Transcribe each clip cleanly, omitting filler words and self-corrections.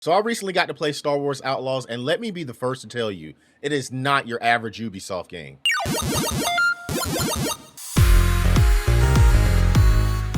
So I recently got to play Star Wars Outlaws, and let me be the first to tell you, it is not your average Ubisoft game.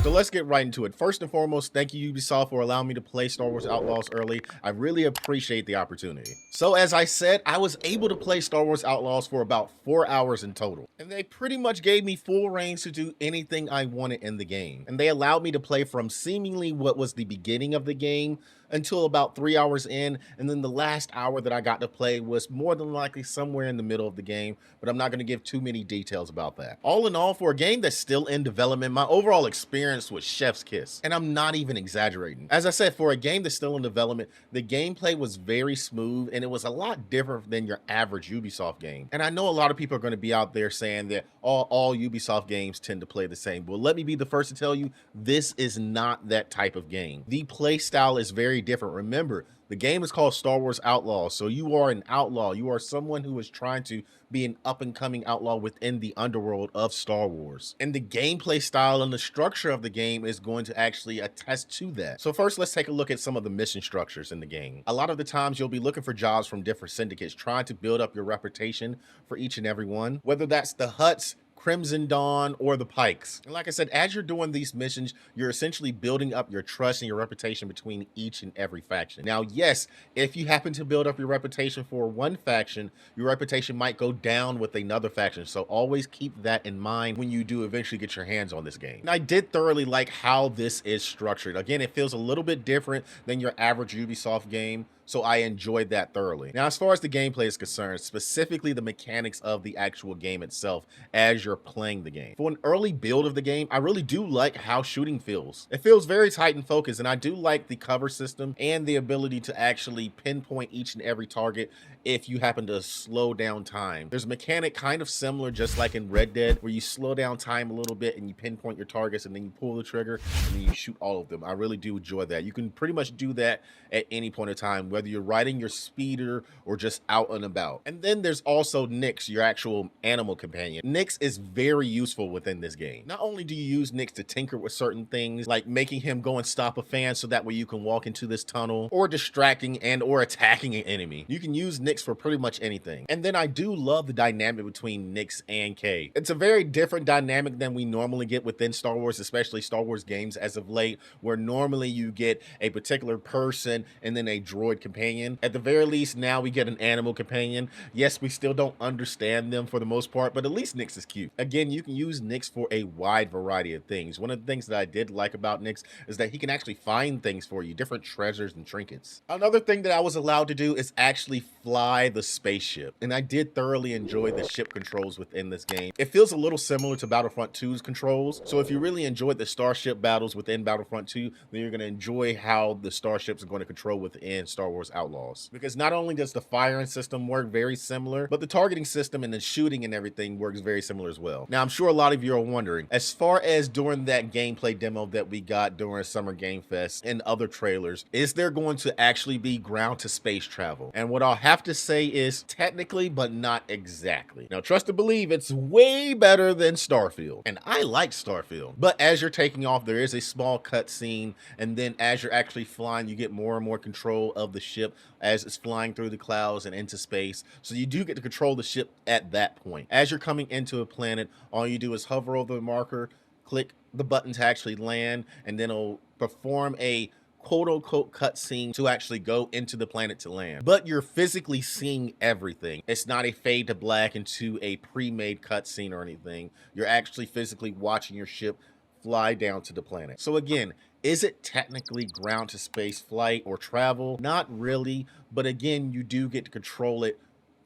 So let's get right into it. First and foremost, thank you Ubisoft for allowing me to play Star Wars Outlaws early. I really appreciate the opportunity. So as I said, I was able to play Star Wars Outlaws for about 4 hours in total. And they pretty much gave me full reign to do anything I wanted in the game. And they allowed me to play from seemingly what was the beginning of the game until about 3 hours in, and then the last hour that I got to play was more than likely somewhere in the middle of the game, but I'm not going to give too many details about that. All in all, for a game that's still in development, my overall experience was chef's kiss, and I'm not even exaggerating. As I said, for a game that's still in development, the gameplay was very smooth, and it was a lot different than your average Ubisoft game. And I know a lot of people are going to be out there saying that all Ubisoft games tend to play the same. Well, let me be the first to tell you, this is not that type of game. The play style is very different. Remember, the game is called Star Wars Outlaws, so you are an outlaw. You are someone who is trying to be an up-and-coming outlaw within the underworld of Star Wars. And the gameplay style and the structure of the game is going to actually attest to that. So first, let's take a look at some of the mission structures in the game. A lot of the times, you'll be looking for jobs from different syndicates, trying to build up your reputation for each and every one, whether that's the Hutts, Crimson Dawn, or the Pikes. And like I said, as you're doing these missions, you're essentially building up your trust and your reputation between each and every faction. Now, yes, if you happen to build up your reputation for one faction, your reputation might go down with another faction. So always keep that in mind when you do eventually get your hands on this game. And I did thoroughly like how this is structured. Again, it feels a little bit different than your average Ubisoft game, so I enjoyed that thoroughly. Now, as far as the gameplay is concerned, specifically the mechanics of the actual game itself as you're playing the game. For an early build of the game, I really do like how shooting feels. It feels very tight and focused, and I do like the cover system and the ability to actually pinpoint each and every target if you happen to slow down time. There's a mechanic kind of similar, just like in Red Dead, where you slow down time a little bit and you pinpoint your targets and then you pull the trigger and then you shoot all of them. I really do enjoy that. You can pretty much do that at any point in time, whether you're riding your speeder or just out and about. And then there's also Nyx, your actual animal companion. Nyx is very useful within this game. Not only do you use Nyx to tinker with certain things, like making him go and stop a fan so that way you can walk into this tunnel, or distracting and or attacking an enemy. You can use Nyx for pretty much anything. And then I do love the dynamic between Nyx and Kay. It's a very different dynamic than we normally get within Star Wars, especially Star Wars games as of late, where normally you get a particular person and then a droid companion. At the very least, now we get an animal companion. Yes, we still don't understand them for the most part, but at least Nyx is cute. Again, you can use Nyx for a wide variety of things. One of the things that I did like about Nyx is that he can actually find things for you, different treasures and trinkets. Another thing that I was allowed to do is actually fly the spaceship, and I did thoroughly enjoy the ship controls within this game. It feels a little similar to Battlefront 2's controls, so if you really enjoyed the starship battles within Battlefront 2, then you're going to enjoy how the starships are going to control within Star Wars Outlaws. Because not only does the firing system work very similar, but the targeting system and the shooting and everything works very similar as well. Now, I'm sure a lot of you are wondering, as far as during that gameplay demo that we got during Summer Game Fest and other trailers, is there going to actually be ground to space travel? And what I'll have to say is technically, but not exactly. Now, trust to believe, it's way better than Starfield, and I like Starfield. But as you're taking off, there is a small cutscene, and then as you're actually flying, you get more and more control of the ship as it's flying through the clouds and into space. So you do get to control the ship at that point. As you're coming into a planet, all you do is hover over the marker, click the button to actually land, and then it'll perform a quote-unquote cutscene to actually go into the planet to land. But you're physically seeing everything. It's not a fade to black into a pre-made cutscene or anything. You're actually physically watching your ship fly down to the planet. So again, is it technically ground to space flight or travel? Not really, but again, you do get to control it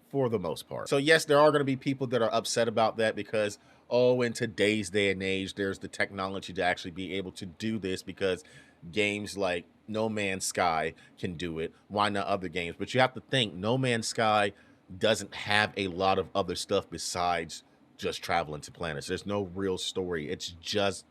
for the most part. So yes, there are going to be people that are upset about that because, oh, in today's day and age, there's the technology to actually be able to do this because games like No Man's Sky can do it. Why not other games? But you have to think, No Man's Sky doesn't have a lot of other stuff besides just traveling to planets. There's no real story. It's just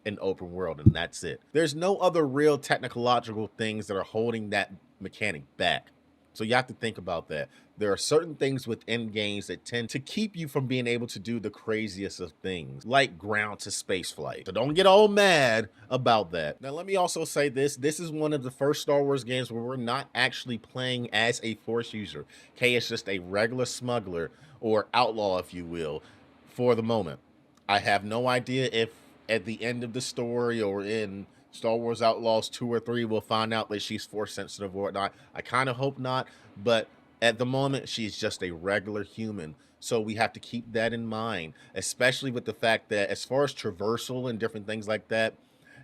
an open world, and that's it. There's no other real technological things that are holding that mechanic back. So you have to think about that. There are certain things within games that tend to keep you from being able to do the craziest of things, like ground to space flight. So don't get all mad about that. Now, let me also say this. This is one of the first Star Wars games where we're not actually playing as a Force user. Kay is just a regular smuggler or outlaw, if you will, for the moment. I have no idea if at the end of the story or in Star Wars Outlaws 2 or 3 we'll find out that she's Force sensitive or whatnot. I kind of hope not, but at the moment she's just a regular human. So we have to keep that in mind, especially with the fact that as far as traversal and different things like that,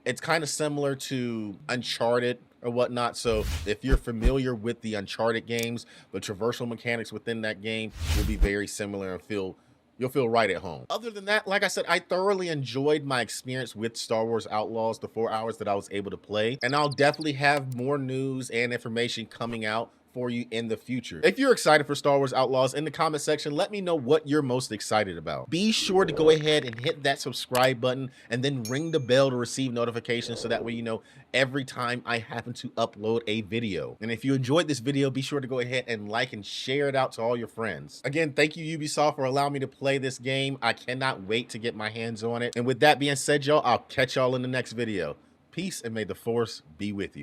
it's kind of similar to Uncharted or whatnot. So if you're familiar with the Uncharted games, the traversal mechanics within that game will be very similar and you'll feel right at home. Other than that, like I said, I thoroughly enjoyed my experience with Star Wars Outlaws, the 4 hours that I was able to play. And I'll definitely have more news and information coming out for you in the future. If you're excited for Star Wars Outlaws, in the comment section, let me know what you're most excited about. Be sure to go ahead and hit that subscribe button and then ring the bell to receive notifications so that way you know every time I happen to upload a video. And if you enjoyed this video, be sure to go ahead and like and share it out to all your friends. Again, thank you Ubisoft for allowing me to play this game. I cannot wait to get my hands on it. And with that being said, y'all, I'll catch y'all in the next video. Peace and may the Force be with you.